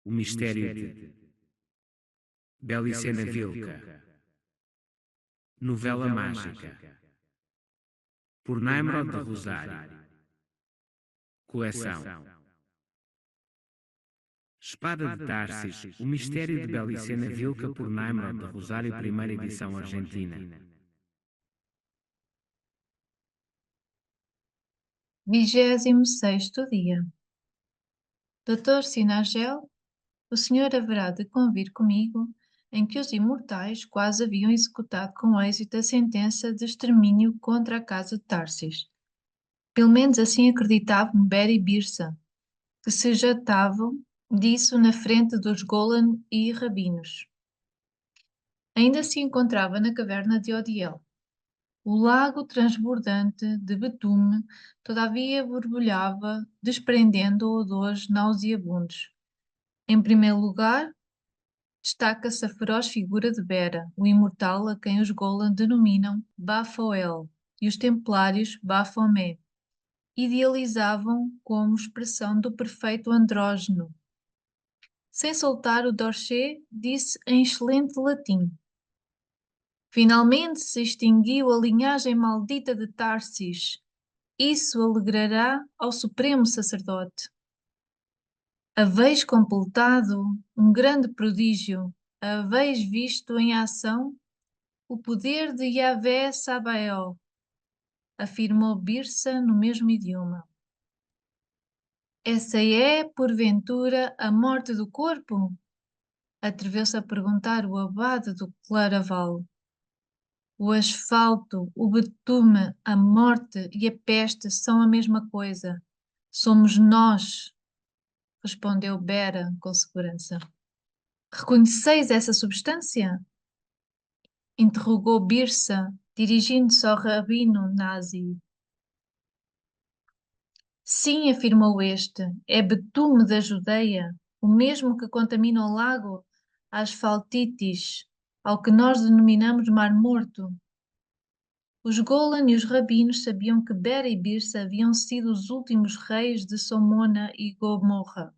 O mistério de Belicena Vilca. Novela mágica. Por Naimrod de Rosário. Coleção. Espada de Tarsis. O mistério de Belicena Vilca por Naimrod de Rosário, primeira edição argentina. 26º dia. Doutor Sinagel, o senhor haverá de convir comigo em que os imortais quase haviam executado com êxito a sentença de extermínio contra a casa de Tarsis. Pelo menos assim acreditavam Bera e Birsa, que se jactavam disso na frente dos Golan e rabinos. Ainda se encontrava na caverna de Odiel. O lago transbordante de betume, todavia, borbulhava, desprendendo odores nauseabundos. Em primeiro lugar, destaca-se a feroz figura de Bera, o imortal a quem os Golan denominam Bafoel e os templários Baphomet. Idealizavam como expressão do perfeito andrógeno. Sem soltar o dorché, disse em excelente latim: finalmente se extinguiu a linhagem maldita de Tarsis. Isso alegrará ao supremo sacerdote. Haveis completado um grande prodígio, haveis visto em ação o poder de Yahvé Sabael, afirmou Birsa no mesmo idioma. Essa é, porventura, a morte do corpo? Atreveu-se a perguntar o abade do Claraval. O asfalto, o betume, a morte e a peste são a mesma coisa. Somos nós, respondeu Bera com segurança. Reconheceis essa substância? Interrogou Birsa, dirigindo-se ao rabino nazi. Sim, afirmou este, é betume da Judeia, o mesmo que contamina o lago Asfaltitis, ao que nós denominamos Mar Morto. Os Golan e os rabinos sabiam que Bera e Birsa haviam sido os últimos reis de Somona e Gomorra.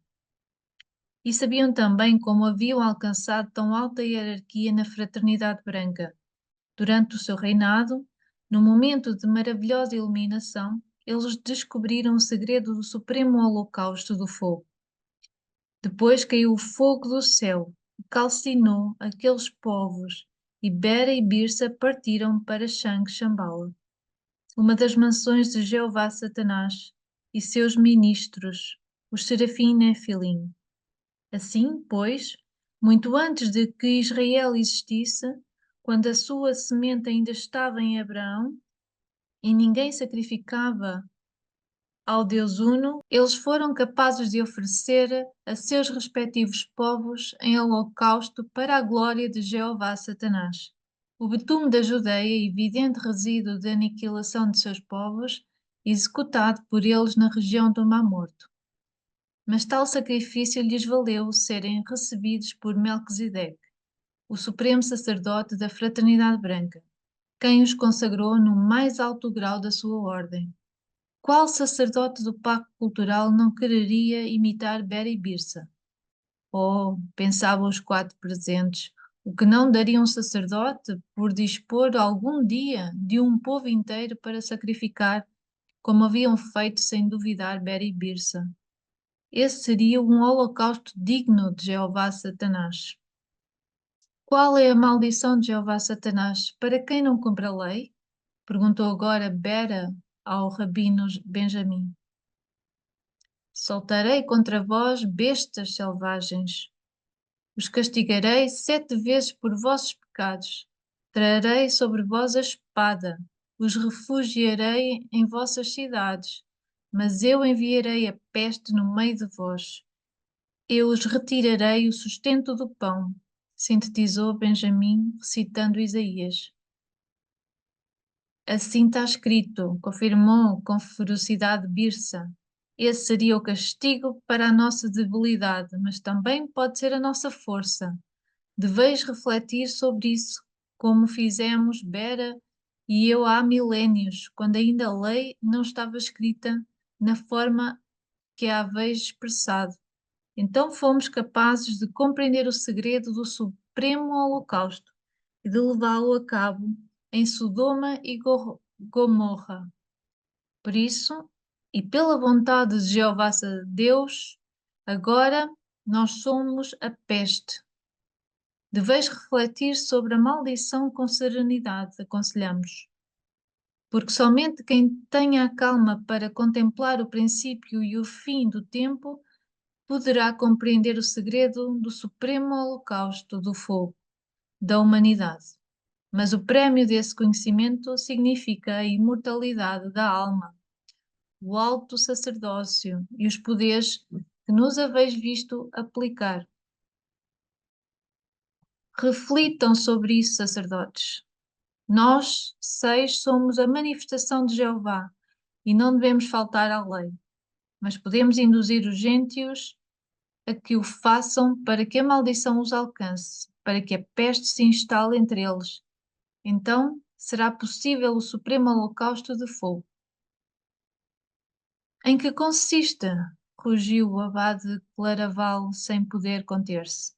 E sabiam também como haviam alcançado tão alta hierarquia na fraternidade branca. Durante o seu reinado, no momento de maravilhosa iluminação, eles descobriram o segredo do supremo holocausto do fogo. Depois caiu o fogo do céu e calcinou aqueles povos, e Bera e Birsa partiram para Shang-Shambhala, uma das mansões de Jeová Satanás e seus ministros, os Serafim Nefilim. Assim, pois, muito antes de que Israel existisse, quando a sua semente ainda estava em Abraão e ninguém sacrificava ao Deus Uno, eles foram capazes de oferecer a seus respectivos povos em holocausto para a glória de Jeová Satanás. O betume da Judeia, evidente resíduo de aniquilação de seus povos, executado por eles na região do Mar Morto. Mas tal sacrifício lhes valeu serem recebidos por Melquisedeque, o supremo sacerdote da Fraternidade Branca, quem os consagrou no mais alto grau da sua ordem. Qual sacerdote do pacto cultural não quereria imitar Bera e Birsa? Oh, pensavam os quatro presentes, o que não daria um sacerdote por dispor algum dia de um povo inteiro para sacrificar, como haviam feito sem duvidar Bera e Birsa? Esse seria um holocausto digno de Jeová Satanás. Qual é a maldição de Jeová Satanás para quem não cumpre a lei? Perguntou agora Bera ao rabino Benjamim. Soltarei contra vós bestas selvagens. Os castigarei 7 vezes por vossos pecados. Trarei sobre vós a espada. Os refugiarei em vossas cidades. Mas eu enviarei a peste no meio de vós. Eu os retirarei o sustento do pão, sintetizou Benjamim, recitando Isaías. Assim está escrito, confirmou com ferocidade Birsa. Esse seria o castigo para a nossa debilidade, mas também pode ser a nossa força. Deveis refletir sobre isso, como fizemos Bera e eu há milénios, quando ainda a lei não estava escrita na forma que a haveis expressado. Então fomos capazes de compreender o segredo do supremo holocausto e de levá-lo a cabo em Sodoma e Gomorra. Por isso, e pela vontade de Jeová Deus, agora nós somos a peste. Deveis refletir sobre a maldição com serenidade, aconselhamos. Porque somente quem tenha a calma para contemplar o princípio e o fim do tempo poderá compreender o segredo do supremo holocausto do fogo da humanidade. Mas o prémio desse conhecimento significa a imortalidade da alma, o alto sacerdócio e os poderes que nos haveis visto aplicar. Reflitam sobre isso, sacerdotes. Nós, 6, somos a manifestação de Jeová e não devemos faltar à lei, mas podemos induzir os gentios a que o façam para que a maldição os alcance, para que a peste se instale entre eles. Então será possível o supremo holocausto de fogo. Em que consiste? Rugiu o abade Claraval sem poder conter-se.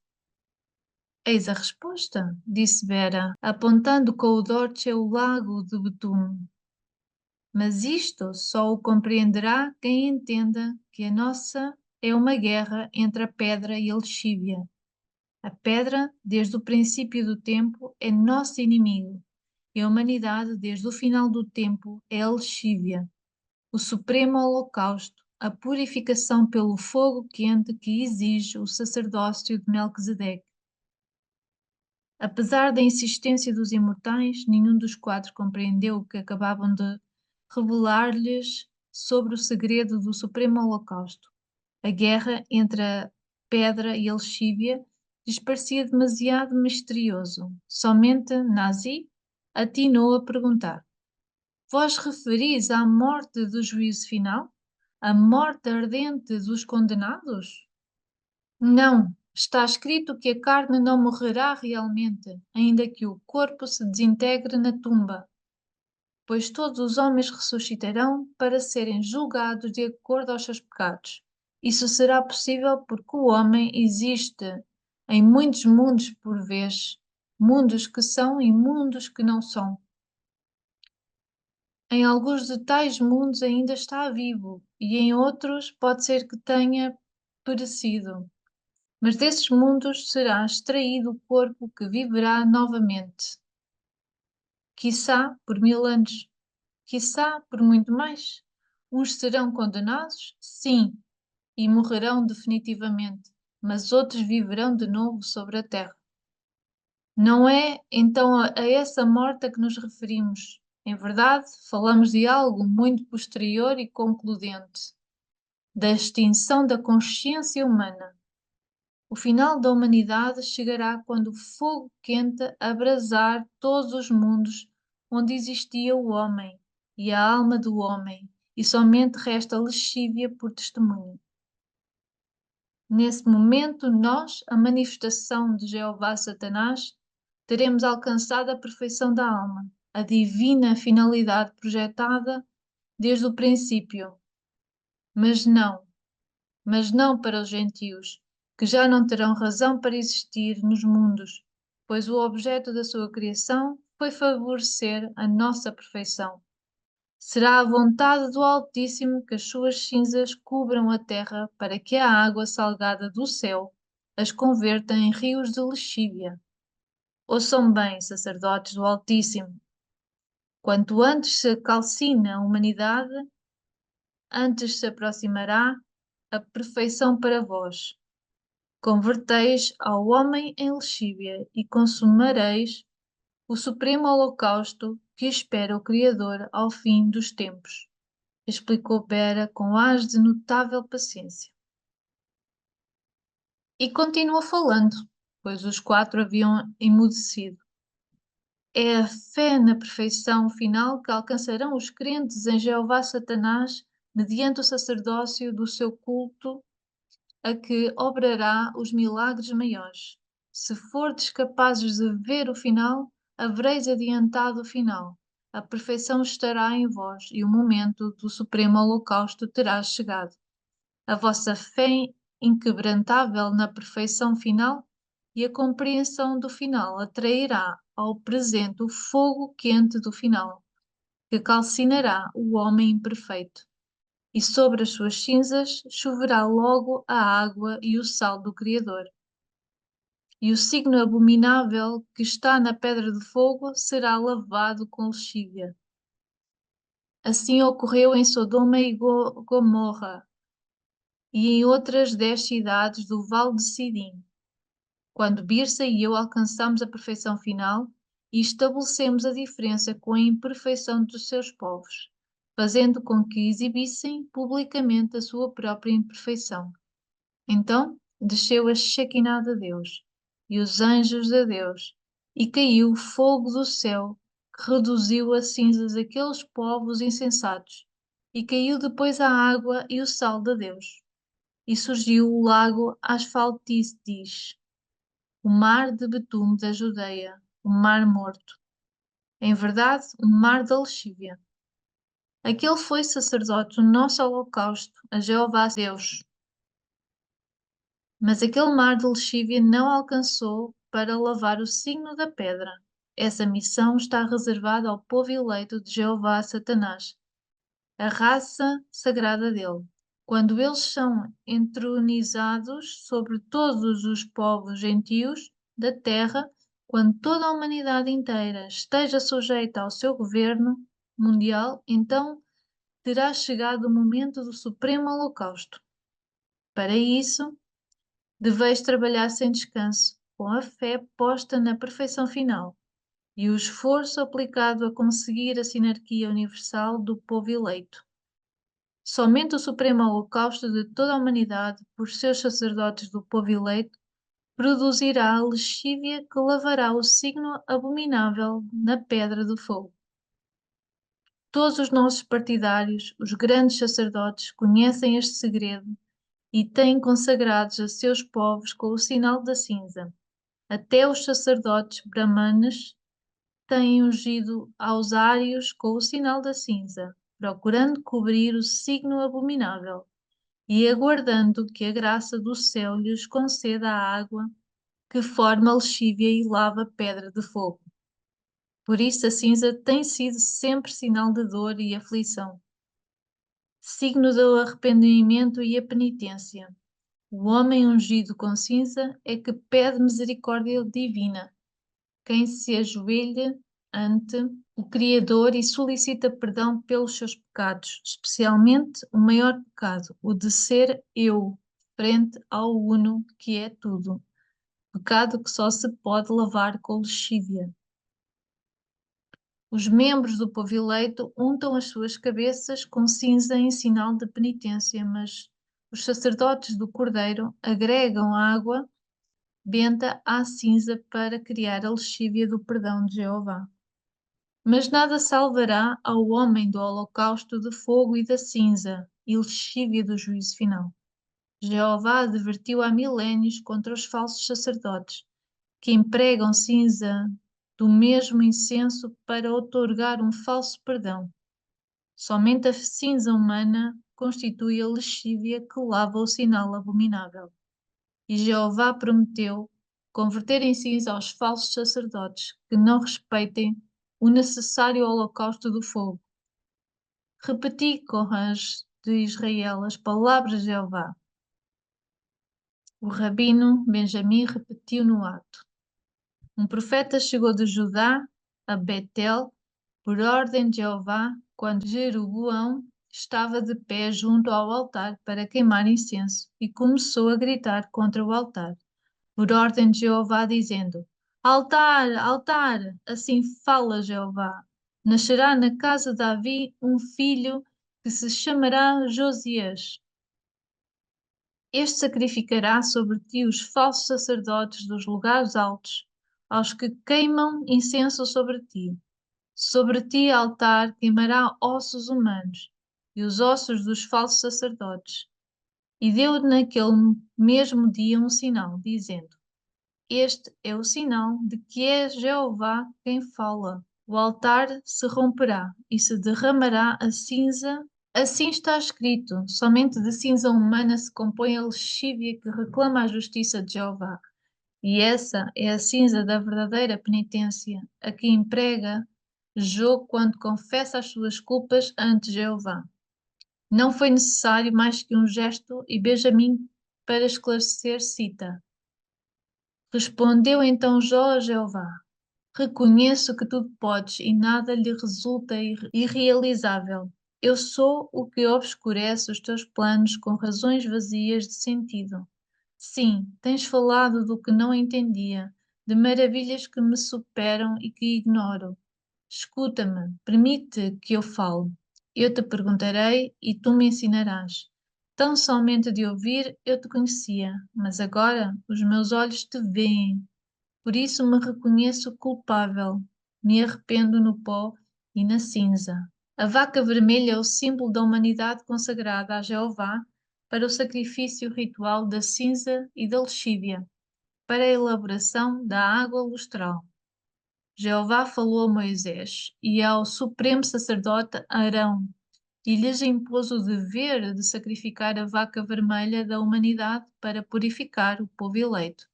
Eis a resposta, disse Vera, apontando com o dorte o lago de betume. Mas isto só o compreenderá quem entenda que a nossa é uma guerra entre a pedra e a lexívia. A pedra, desde o princípio do tempo, é nosso inimigo, e a humanidade, desde o final do tempo, é a lexívia, o supremo holocausto, a purificação pelo fogo quente que exige o sacerdócio de Melquisedeque. Apesar da insistência dos imortais, nenhum dos quatro compreendeu o que acabavam de revelar-lhes sobre o segredo do supremo holocausto. A guerra entre a pedra e a lexívia lhes parecia demasiado misterioso. Somente Nazi atinou a perguntar: Vós referis à morte do juízo final? A morte ardente dos condenados? Não, está escrito que a carne não morrerá realmente, ainda que o corpo se desintegre na tumba, pois todos os homens ressuscitarão para serem julgados de acordo aos seus pecados. Isso será possível porque o homem existe em muitos mundos por vez, mundos que são e mundos que não são. Em alguns de tais mundos ainda está vivo, e em outros pode ser que tenha perecido. Mas desses mundos será extraído o corpo que viverá novamente. Quiçá por 1000 anos, quiçá por muito mais. Uns serão condenados, sim, e morrerão definitivamente, mas outros viverão de novo sobre a terra. Não é então a essa morte a que nos referimos. Em verdade, falamos de algo muito posterior e concludente, da extinção da consciência humana. O final da humanidade chegará quando o fogo quente abrasar todos os mundos onde existia o homem e a alma do homem, e somente resta a lexívia por testemunho. Nesse momento, nós, a manifestação de Jeová Satanás, teremos alcançado a perfeição da alma, a divina finalidade projetada desde o princípio. Mas não para os gentios, que já não terão razão para existir nos mundos, pois o objeto da sua criação foi favorecer a nossa perfeição. Será a vontade do Altíssimo que as suas cinzas cubram a terra para que a água salgada do céu as converta em rios de lexívia. Ouçam bem, sacerdotes do Altíssimo. Quanto antes se calcina a humanidade, antes se aproximará a perfeição para vós. Converteis ao homem em lexívia e consumareis o supremo holocausto que espera o Criador ao fim dos tempos, explicou Bera com ares de notável paciência. E continua falando, pois os quatro haviam emudecido. É a fé na perfeição final que alcançarão os crentes em Jeová Satanás mediante o sacerdócio do seu culto a que obrará os milagres maiores. Se fordes capazes de ver o final, havereis adiantado o final. A perfeição estará em vós e o momento do supremo holocausto terá chegado. A vossa fé inquebrantável na perfeição final, e a compreensão do final atrairá ao presente o fogo quente do final, que calcinará o homem imperfeito, e sobre as suas cinzas choverá logo a água e o sal do Criador. E o signo abominável que está na pedra de fogo será lavado com lexívia. Assim ocorreu em Sodoma e Gomorra, e em outras 10 cidades do Vale de Sidim, quando Birsa e eu alcançamos a perfeição final e estabelecemos a diferença com a imperfeição dos seus povos, fazendo com que exibissem publicamente a sua própria imperfeição. Então desceu a Shekinah de Deus e os anjos de Deus, e caiu o fogo do céu, que reduziu a cinzas aqueles povos insensatos, e caiu depois a água e o sal de Deus. E surgiu o lago Asfaltites, o mar de betume da Judeia, o mar morto. Em verdade, o mar da lexívia. Aquele foi sacerdote do nosso holocausto a Jeová Deus. Mas aquele mar de lexívia não alcançou para lavar o signo da pedra. Essa missão está reservada ao povo eleito de Jeová Satanás, a raça sagrada dele. Quando eles são entronizados sobre todos os povos gentios da terra, quando toda a humanidade inteira esteja sujeita ao seu governo mundial, então terá chegado o momento do supremo holocausto. Para isso, deveis trabalhar sem descanso, com a fé posta na perfeição final e o esforço aplicado a conseguir a sinarquia universal do povo eleito. Somente o supremo holocausto de toda a humanidade, por seus sacerdotes do povo eleito, produzirá a lexívia que lavará o signo abominável na pedra do fogo. Todos os nossos partidários, os grandes sacerdotes, conhecem este segredo e têm consagrados a seus povos com o sinal da cinza. Até os sacerdotes brahmanes têm ungido aos ários com o sinal da cinza, procurando cobrir o signo abominável e aguardando que a graça do céu lhes conceda a água que forma lexívia e lava a pedra de fogo. Por isso a cinza tem sido sempre sinal de dor e aflição, signo do arrependimento e a penitência. O homem ungido com cinza é que pede misericórdia divina. Quem se ajoelha ante o Criador e solicita perdão pelos seus pecados, especialmente o maior pecado, o de ser eu, frente ao Uno que é tudo. Pecado que só se pode lavar com lexívia. Os membros do povo eleito untam as suas cabeças com cinza em sinal de penitência, mas os sacerdotes do Cordeiro agregam água benta à cinza para criar a lexívia do perdão de Jeová. Mas nada salvará ao homem do holocausto de fogo e da cinza, e lexívia do juízo final. Jeová advertiu há milénios contra os falsos sacerdotes, que empregam cinza do mesmo incenso para outorgar um falso perdão. Somente a cinza humana constitui a lexívia que lava o sinal abominável. E Jeová prometeu converter em cinza aos falsos sacerdotes que não respeitem o necessário holocausto do fogo. Repeti, Corãs de Israel, as palavras de Jeová. O rabino Benjamim repetiu no ato. Um profeta chegou de Judá a Betel por ordem de Jeová quando Jeroboão estava de pé junto ao altar para queimar incenso e começou a gritar contra o altar, por ordem de Jeová, dizendo: Altar, altar, assim fala Jeová. Nascerá na casa de Davi um filho que se chamará Josias. Este sacrificará sobre ti os falsos sacerdotes dos lugares altos, aos que queimam incenso sobre ti. Sobre ti, altar, queimará ossos humanos e os ossos dos falsos sacerdotes. E deu naquele mesmo dia um sinal, dizendo: Este é o sinal de que é Jeová quem fala. O altar se romperá e se derramará a cinza Assim está escrito: somente de cinza humana se compõe a lexívia que reclama a justiça de Jeová. E essa é a cinza da verdadeira penitência, a que emprega Jô quando confessa as suas culpas ante Jeová. Não foi necessário mais que um gesto e Benjamim para esclarecer cita. Respondeu então Jó a Jeová: reconheço que tudo podes e nada lhe resulta irrealizável. Eu sou o que obscurece os teus planos com razões vazias de sentido. Sim, tens falado do que não entendia, de maravilhas que me superam e que ignoro. Escuta-me, permite que eu fale. Eu te perguntarei e tu me ensinarás. Tão somente de ouvir eu te conhecia, mas agora os meus olhos te veem. Por isso me reconheço culpável, me arrependo no pó e na cinza. A vaca vermelha é o símbolo da humanidade consagrada a Jeová para o sacrifício ritual da cinza e da lexívia, para a elaboração da água lustral. Jeová falou a Moisés e ao supremo sacerdote Arão e lhes impôs o dever de sacrificar a vaca vermelha da humanidade para purificar o povo eleito.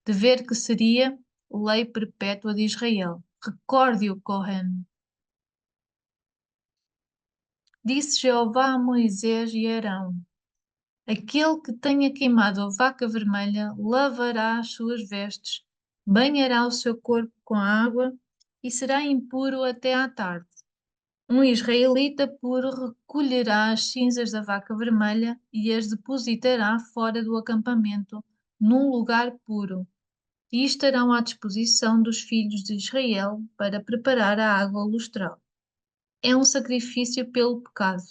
Dever que seria lei perpétua de Israel. Recorde-o, Cohen. Disse Jeová a Moisés e Arão: aquele que tenha queimado a vaca vermelha lavará as suas vestes, banhará o seu corpo com água e será impuro até à tarde. Um israelita puro recolherá as cinzas da vaca vermelha e as depositará fora do acampamento, num lugar puro, e estarão à disposição dos filhos de Israel para preparar a água lustral. É um sacrifício pelo pecado.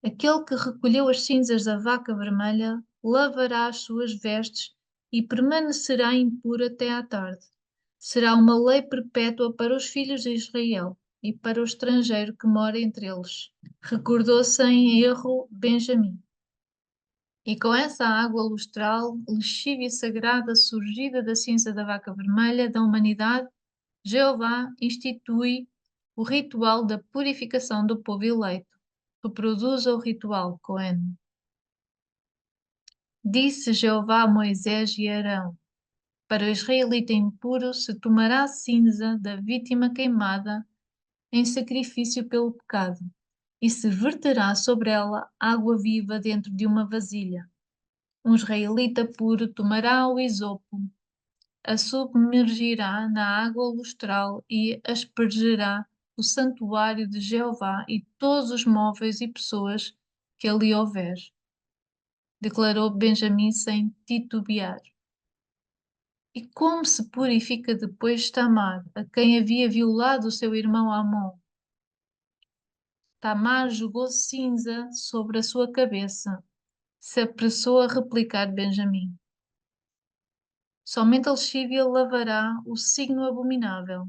Aquele que recolheu as cinzas da vaca vermelha lavará as suas vestes e permanecerá impuro até à tarde. Será uma lei perpétua para os filhos de Israel e para o estrangeiro que mora entre eles. Recordou sem erro Benjamim. E com essa água lustral, lexívia sagrada surgida da cinza da vaca vermelha da humanidade, Jeová institui o ritual da purificação do povo eleito. Reproduza o ritual, Cohen. Disse Jeová a Moisés e Arão: para o israelita impuro se tomará a cinza da vítima queimada em sacrifício pelo pecado, e se verterá sobre ela água viva dentro de uma vasilha. Um israelita puro tomará o isopo, a submergirá na água lustral e aspergerá o santuário de Jeová e todos os móveis e pessoas que ali houver, declarou Benjamim sem titubear. E como se purifica depois Tamar, a quem havia violado o seu irmão Amon? Tamar jogou cinza sobre a sua cabeça, se apressou a replicar Benjamim. Somente a lexívia lavará o signo abominável.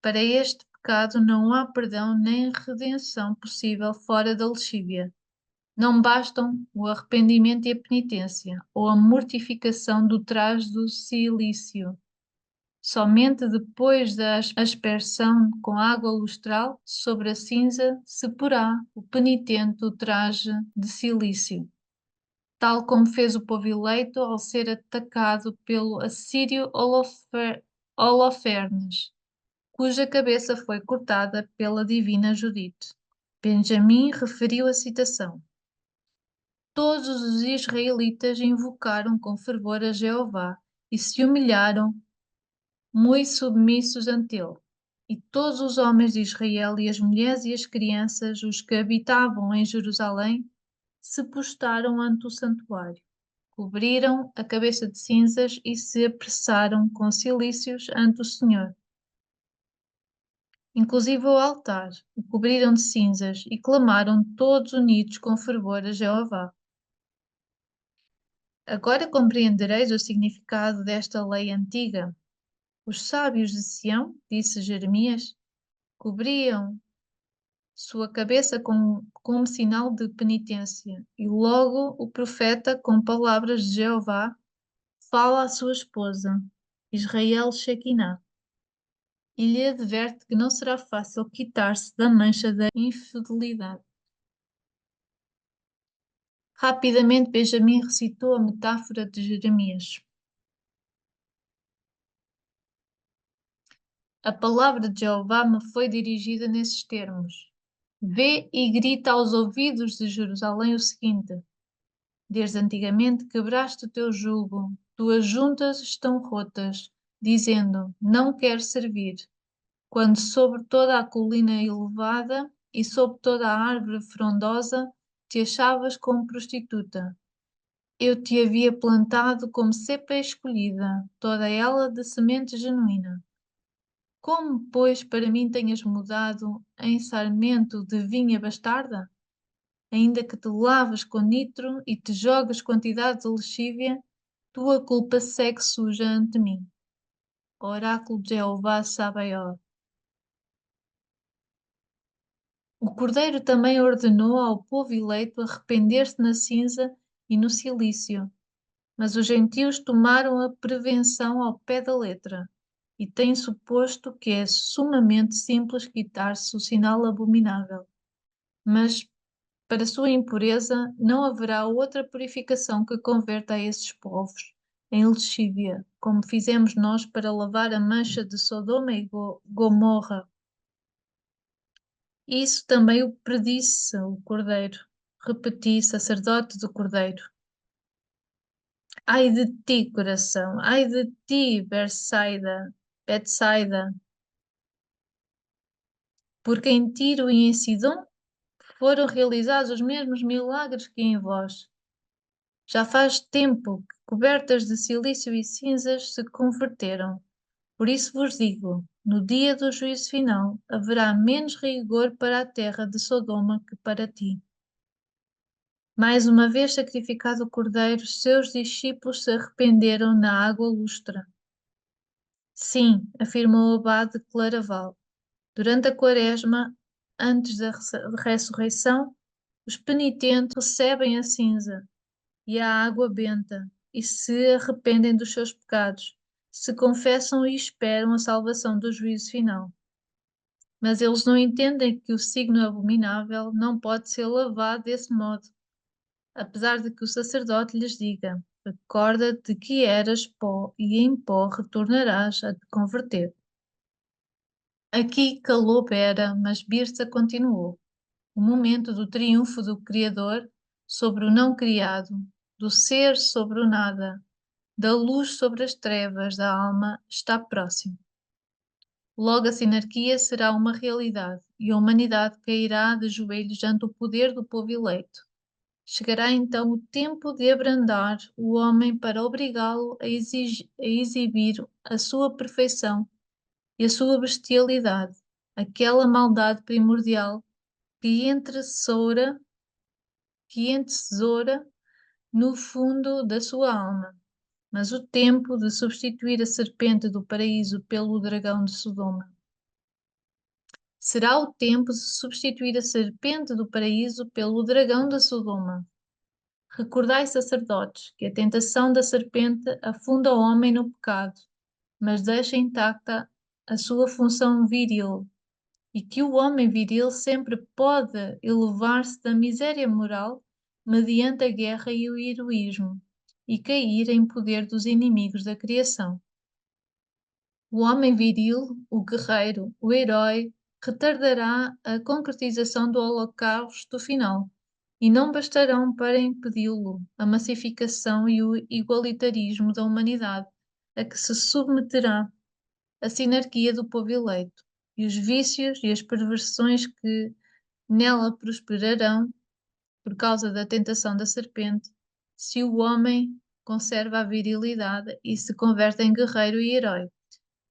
Para este pecado não há perdão nem redenção possível fora da lexívia. Não bastam o arrependimento e a penitência, ou a mortificação do traje do cilício. Somente depois da aspersão com água lustral sobre a cinza se porá o penitente o traje de cilício, tal como fez o povo eleito ao ser atacado pelo assírio Holofernes, cuja cabeça foi cortada pela divina Judite. Benjamim referiu a citação. Todos os israelitas invocaram com fervor a Jeová e se humilharam, muito submissos ante ele. E todos os homens de Israel e as mulheres e as crianças, os que habitavam em Jerusalém, se postaram ante o santuário, cobriram a cabeça de cinzas e se apressaram com cilícios ante o Senhor. Inclusive o altar, o cobriram de cinzas e clamaram todos unidos com fervor a Jeová. Agora compreendereis o significado desta lei antiga. Os sábios de Sião, disse Jeremias, cobriam sua cabeça como sinal de penitência, e logo o profeta, com palavras de Jeová, fala à sua esposa, Israel Shekinah, e lhe adverte que não será fácil quitar-se da mancha da infidelidade. Rapidamente, Benjamin recitou a metáfora de Jeremias. A palavra de Jeová me foi dirigida nesses termos. Vê e grita aos ouvidos de Jerusalém o seguinte: desde antigamente quebraste o teu jugo, tuas juntas estão rotas, dizendo: não quero servir. Quando sobre toda a colina elevada e sobre toda a árvore frondosa te achavas como prostituta. Eu te havia plantado como cepa escolhida, toda ela de semente genuína. Como, pois, para mim tenhas mudado em sarmento de vinha bastarda? Ainda que te laves com nitro e te jogues quantidade de lexívia, tua culpa segue suja ante mim. Oráculo de Jeová Sabaoth. O Cordeiro também ordenou ao povo eleito arrepender-se na cinza e no silício, mas os gentios tomaram a prevenção ao pé da letra e têm suposto que é sumamente simples quitar-se o sinal abominável. Mas, para sua impureza, não haverá outra purificação que converta a esses povos em lexívia, como fizemos nós para lavar a mancha de Sodoma e Gomorra. Isso também o predisse o Cordeiro. Repeti, sacerdote do Cordeiro. Ai de ti, coração, ai de ti, Betsaida, porque em Tiro e em Sidom foram realizados os mesmos milagres que em vós. Já faz tempo que cobertas de silício e cinzas se converteram. Por isso vos digo, no dia do juízo final haverá menos rigor para a terra de Sodoma que para ti. Mais uma vez sacrificado o cordeiro, seus discípulos se arrependeram na água lustra. Sim, afirmou o abade Claraval, durante a quaresma, antes da ressurreição, os penitentes recebem a cinza e a água benta e se arrependem dos seus pecados, se confessam e esperam a salvação do juízo final. Mas eles não entendem que o signo abominável não pode ser lavado desse modo, apesar de que o sacerdote lhes diga: recorda-te que eras pó e em pó retornarás a te converter. Aqui calou Bera, mas Birsa continuou. O momento do triunfo do Criador sobre o não criado, do ser sobre o nada, da luz sobre as trevas da alma está próximo. Logo a sinarquia será uma realidade e a humanidade cairá de joelhos ante o poder do povo eleito. Chegará então o tempo de abrandar o homem para obrigá-lo a exibir a sua perfeição e a sua bestialidade, aquela maldade primordial que entesoura no fundo da sua alma. Mas o tempo de substituir a serpente do paraíso pelo dragão de Sodoma. Será o tempo de substituir a serpente do paraíso pelo dragão de Sodoma. Recordai, sacerdotes, que a tentação da serpente afunda o homem no pecado, mas deixa intacta a sua função viril, e que o homem viril sempre pode elevar-se da miséria moral mediante a guerra e o heroísmo, e cair em poder dos inimigos da criação. O homem viril, o guerreiro, o herói, retardará a concretização do holocausto final, e não bastarão para impedi-lo a massificação e o igualitarismo da humanidade, a que se submeterá a sinarquia do povo eleito, e os vícios e as perversões que nela prosperarão por causa da tentação da serpente, se o homem conserva a virilidade e se converte em guerreiro e herói,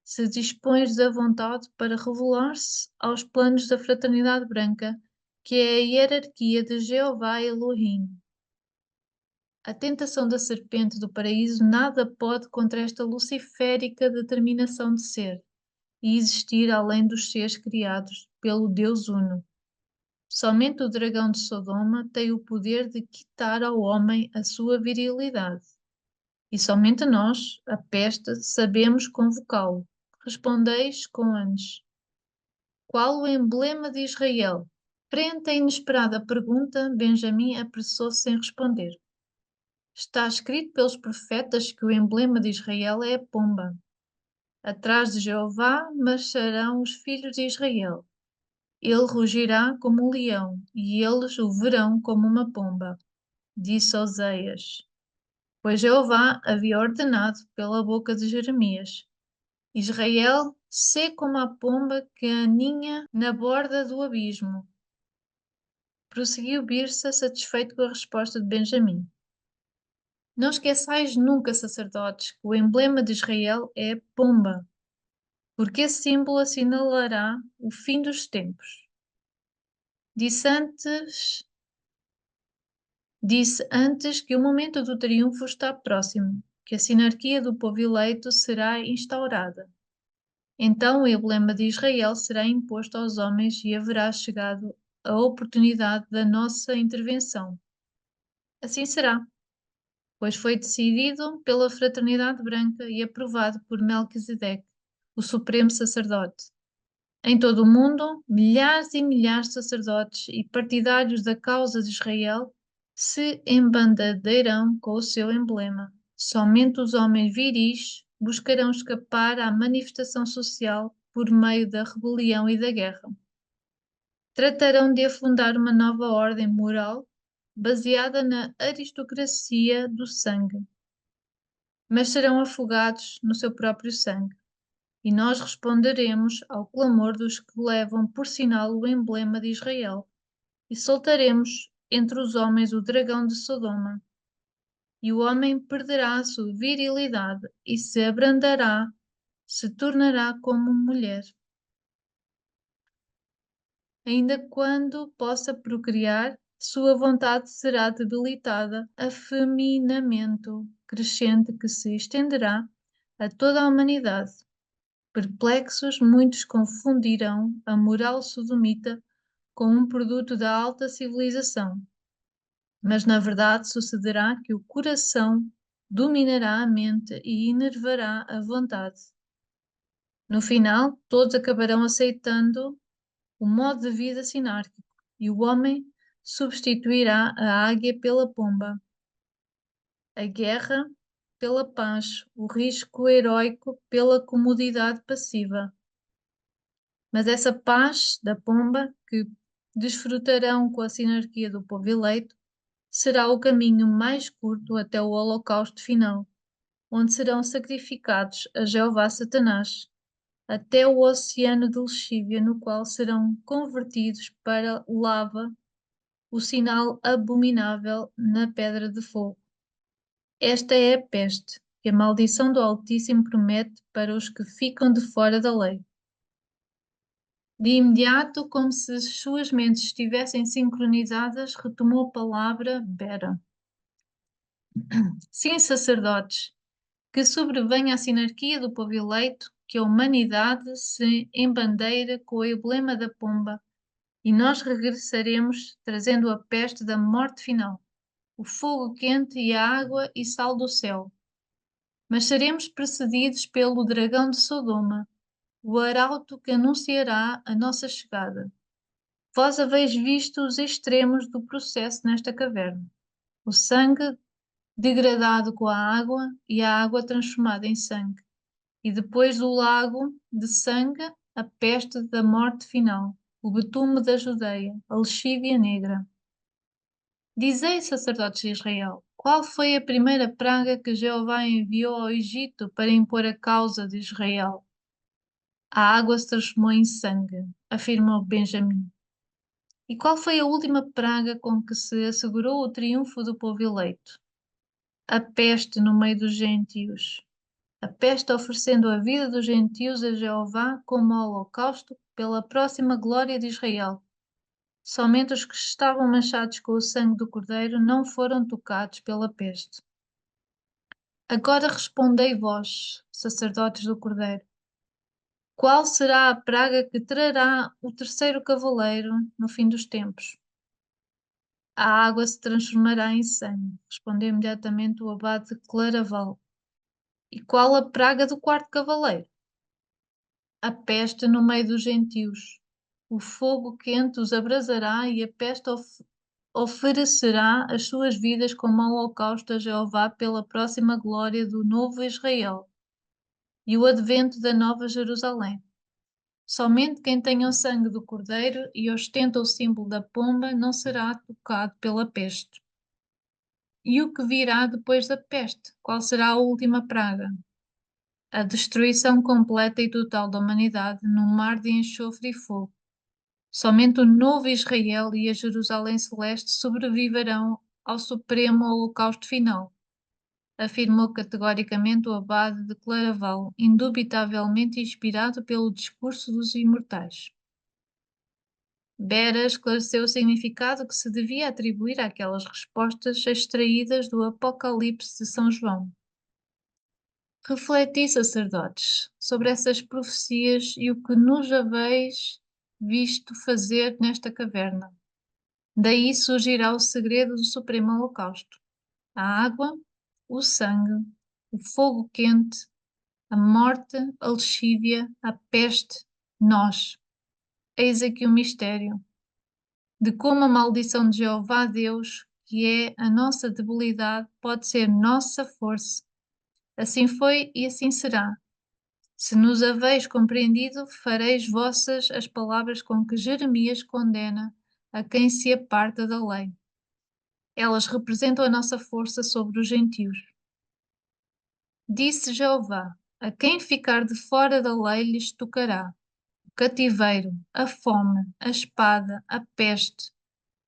se dispões da vontade para revelar-se aos planos da fraternidade branca, que é a hierarquia de Jeová Elohim. A tentação da serpente do paraíso nada pode contra esta luciférica determinação de ser e existir além dos seres criados pelo Deus Uno. Somente o dragão de Sodoma tem o poder de quitar ao homem a sua virilidade. E somente nós, a peste, sabemos convocá-lo. Respondeis com anos. Qual o emblema de Israel? Frente à inesperada pergunta, Benjamim apressou-se em responder. Está escrito pelos profetas que o emblema de Israel é a pomba. Atrás de Jeová marcharão os filhos de Israel. Ele rugirá como um leão, e eles o verão como uma pomba, disse Oseias. Pois Jeová havia ordenado pela boca de Jeremias. Israel, sê como a pomba que aninha na borda do abismo. Prosseguiu Birsa, satisfeito com a resposta de Benjamim. Não esqueçais nunca, sacerdotes, que o emblema de Israel é a pomba, porque esse símbolo assinalará o fim dos tempos. Disse antes que o momento do triunfo está próximo, que a sinarquia do povo eleito será instaurada. Então o emblema de Israel será imposto aos homens e haverá chegado a oportunidade da nossa intervenção. Assim será, pois foi decidido pela Fraternidade Branca e aprovado por Melquisedeque, o Supremo Sacerdote. Em todo o mundo, milhares e milhares de sacerdotes e partidários da causa de Israel se embandeirão com o seu emblema. Somente os homens viris buscarão escapar à manifestação social por meio da rebelião e da guerra. Tratarão de afundar uma nova ordem moral baseada na aristocracia do sangue, mas serão afogados no seu próprio sangue. E nós responderemos ao clamor dos que levam por sinal o emblema de Israel, e soltaremos entre os homens o dragão de Sodoma. E o homem perderá a sua virilidade e se abrandará, se tornará como mulher. Ainda quando possa procriar, sua vontade será debilitada, afeminamento crescente que se estenderá a toda a humanidade. Perplexos, muitos confundirão a moral sodomita com um produto da alta civilização. Mas, na verdade, sucederá que o coração dominará a mente e enervará a vontade. No final, todos acabarão aceitando o modo de vida sinárquico e o homem substituirá a águia pela pomba, a guerra pela paz, o risco heroico pela comodidade passiva. Mas essa paz da pomba, que desfrutarão com a sinarquia do povo eleito, será o caminho mais curto até o holocausto final, onde serão sacrificados a Jeová Satanás, até o oceano de lexívia, no qual serão convertidos para lava, o sinal abominável na pedra de fogo. Esta é a peste que a maldição do Altíssimo promete para os que ficam de fora da lei. De imediato, como se as suas mentes estivessem sincronizadas, retomou a palavra Bera. Sim, sacerdotes, que sobrevenha a sinarquia do povo eleito, que a humanidade se embandeira com o emblema da pomba, e nós regressaremos trazendo a peste da morte final, o fogo quente e a água e sal do céu. Mas seremos precedidos pelo dragão de Sodoma, o arauto que anunciará a nossa chegada. Vós haveis visto os extremos do processo nesta caverna. O sangue degradado com a água e a água transformada em sangue. E depois do lago de sangue, a peste da morte final, o betume da Judeia, a lexívia negra. Dizei, sacerdotes de Israel, qual foi a primeira praga que Jeová enviou ao Egito para impor a causa de Israel? A água se transformou em sangue, afirmou Benjamim. E qual foi a última praga com que se assegurou o triunfo do povo eleito? A peste no meio dos gentios. A peste oferecendo a vida dos gentios a Jeová como holocausto pela próxima glória de Israel. Somente os que estavam manchados com o sangue do Cordeiro não foram tocados pela peste. Agora respondei vós, sacerdotes do Cordeiro. Qual será a praga que trará o terceiro cavaleiro no fim dos tempos? A água se transformará em sangue, respondeu imediatamente o abade Claraval. E qual a praga do quarto cavaleiro? A peste no meio dos gentios. o fogo quente os abrasará e a peste oferecerá as suas vidas como holocausto a Jeová pela próxima glória do novo Israel e o advento da nova Jerusalém. Somente quem tem o sangue do cordeiro e ostenta o símbolo da pomba não será tocado pela peste. E o que virá depois da peste? Qual será a última praga? A destruição completa e total da humanidade num mar de enxofre e fogo. Somente o novo Israel e a Jerusalém celeste sobreviverão ao supremo holocausto final, afirmou categoricamente o abade de Claraval, indubitavelmente inspirado pelo discurso dos imortais. Bera esclareceu o significado que se devia atribuir àquelas respostas extraídas do Apocalipse de São João. Refleti, sacerdotes, sobre essas profecias e o que nos haveis visto fazer nesta caverna. Daí surgirá o segredo do Supremo Holocausto: a água, o sangue, o fogo quente, a morte, a lexívia, a peste, nós. Eis aqui o mistério de como a maldição de Jeová Deus, que é a nossa debilidade, pode ser nossa força. Assim foi e assim será. Se nos haveis compreendido, fareis vossas as palavras com que Jeremias condena a quem se aparta da lei. Elas representam a nossa força sobre os gentios. Disse Jeová: a quem ficar de fora da lei lhes tocará o cativeiro, a fome, a espada, a peste.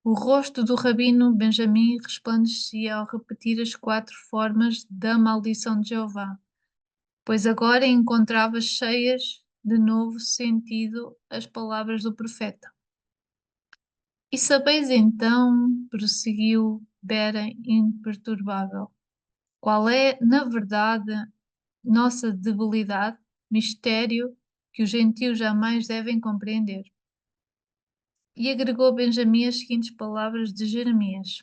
O rosto do rabino Benjamim resplandecia ao repetir as 4 formas da maldição de Jeová, pois agora encontrava cheias de novo sentido as palavras do profeta. E sabeis então, prosseguiu Bera imperturbável, qual é, na verdade, nossa debilidade, mistério que os gentios jamais devem compreender. E agregou Benjamim as seguintes palavras de Jeremias: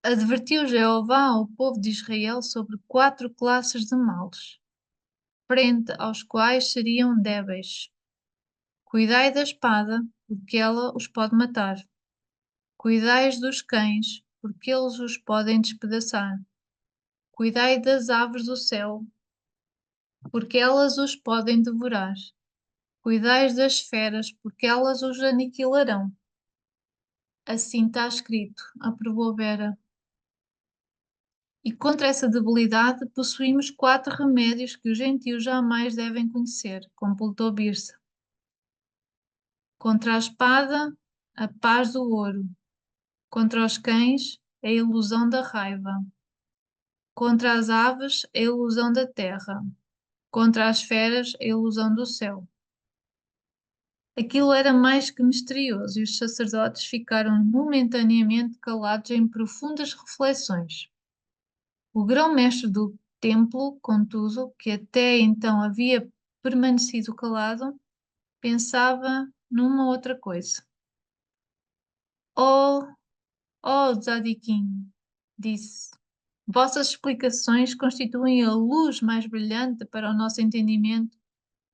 advertiu Jeová ao povo de Israel sobre 4 classes de males, frente aos quais seriam débeis. Cuidai da espada, porque ela os pode matar. Cuidai dos cães, porque eles os podem despedaçar. Cuidai das aves do céu, porque elas os podem devorar. Cuidai das feras, porque elas os aniquilarão. Assim está escrito, aprovou Vera. E contra essa debilidade possuímos 4 remédios que os gentios jamais devem conhecer, completou Birsa. Contra a espada, a paz do ouro. Contra os cães, a ilusão da raiva. Contra as aves, a ilusão da terra. Contra as feras, a ilusão do céu. Aquilo era mais que misterioso e os sacerdotes ficaram momentaneamente calados em profundas reflexões. O grão-mestre do templo, contudo, que até então havia permanecido calado, pensava numa outra coisa. Oh, oh, Tzadikim, disse, vossas explicações constituem a luz mais brilhante para o nosso entendimento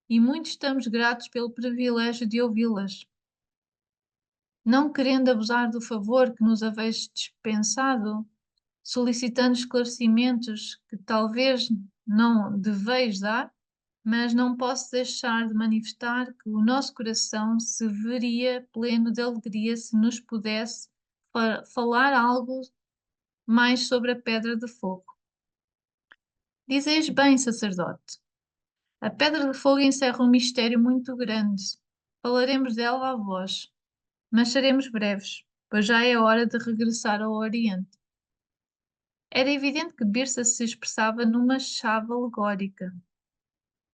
e muito estamos gratos pelo privilégio de ouvi-las. Não querendo abusar do favor que nos haveis dispensado, solicitando esclarecimentos que talvez não deveis dar, mas não posso deixar de manifestar que o nosso coração se veria pleno de alegria se nos pudesse falar algo mais sobre a pedra de fogo. Dizeis bem, sacerdote. A pedra de fogo encerra um mistério muito grande. Falaremos dela a vós, mas seremos breves, pois já é hora de regressar ao Oriente. Era evidente que Birsa se expressava numa chave alegórica,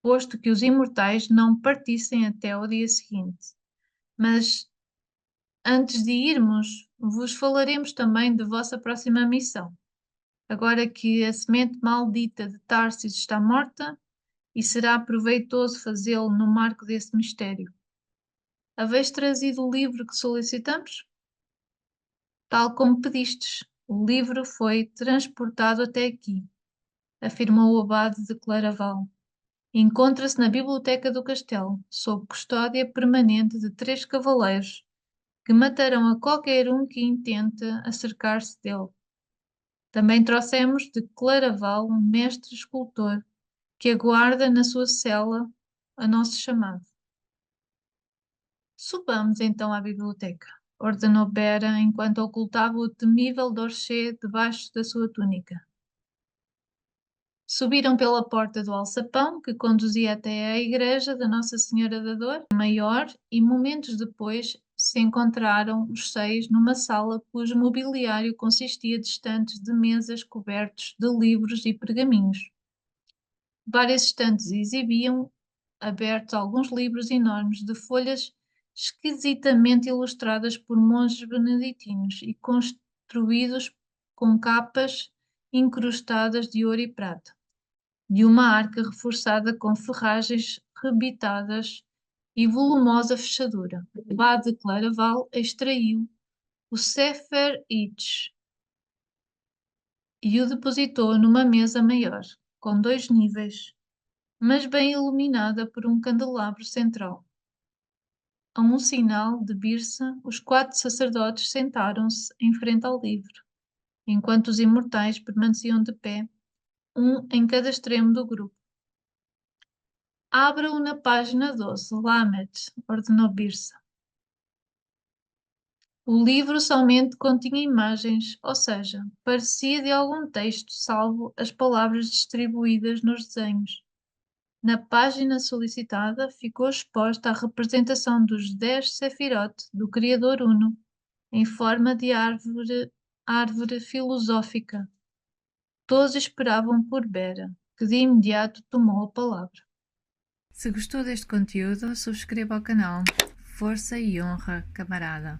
posto que os imortais não partissem até ao dia seguinte. Mas, antes de irmos, vos falaremos também de vossa próxima missão. Agora que a semente maldita de Tarsis está morta, e será proveitoso fazê-lo no marco desse mistério. Haveis trazido o livro que solicitamos? Tal como pedistes, o livro foi transportado até aqui, afirmou o abade de Claraval. Encontra-se na biblioteca do castelo, sob custódia permanente de 3 cavaleiros, que matarão a qualquer um que intente acercar-se dele. Também trouxemos de Claraval um mestre escultor, que aguarda na sua cela a nosso chamado. Subamos então à biblioteca, ordenou Bera enquanto ocultava o temível Dorchê debaixo da sua túnica. Subiram pela porta do alçapão, que conduzia até à igreja da Nossa Senhora da Dor, maior, e momentos depois se encontraram os 6 numa sala cujo mobiliário consistia de estantes de mesas cobertos de livros e pergaminhos. Várias estantes exibiam, abertos, alguns livros enormes de folhas esquisitamente ilustradas por monges beneditinos e construídos com capas incrustadas de ouro e prata, de uma arca reforçada com ferragens rebitadas e volumosa fechadura. Vá de Claraval extraiu o Sefer Itch e o depositou numa mesa maior, com 2 níveis, mas bem iluminada por um candelabro central. A um sinal de Birsa, os 4 sacerdotes sentaram-se em frente ao livro, enquanto os imortais permaneciam de pé, um em cada extremo do grupo. Abra-o na página 12, Lamet, ordenou Birsa. O livro somente continha imagens, ou seja, parecia de algum texto, salvo as palavras distribuídas nos desenhos. Na página solicitada ficou exposta a representação dos 10 Sefirot do Criador Uno, em forma de árvore filosófica. Todos esperavam por Bera, que de imediato tomou a palavra. Se gostou deste conteúdo, subscreva o canal. Força e honra, camarada!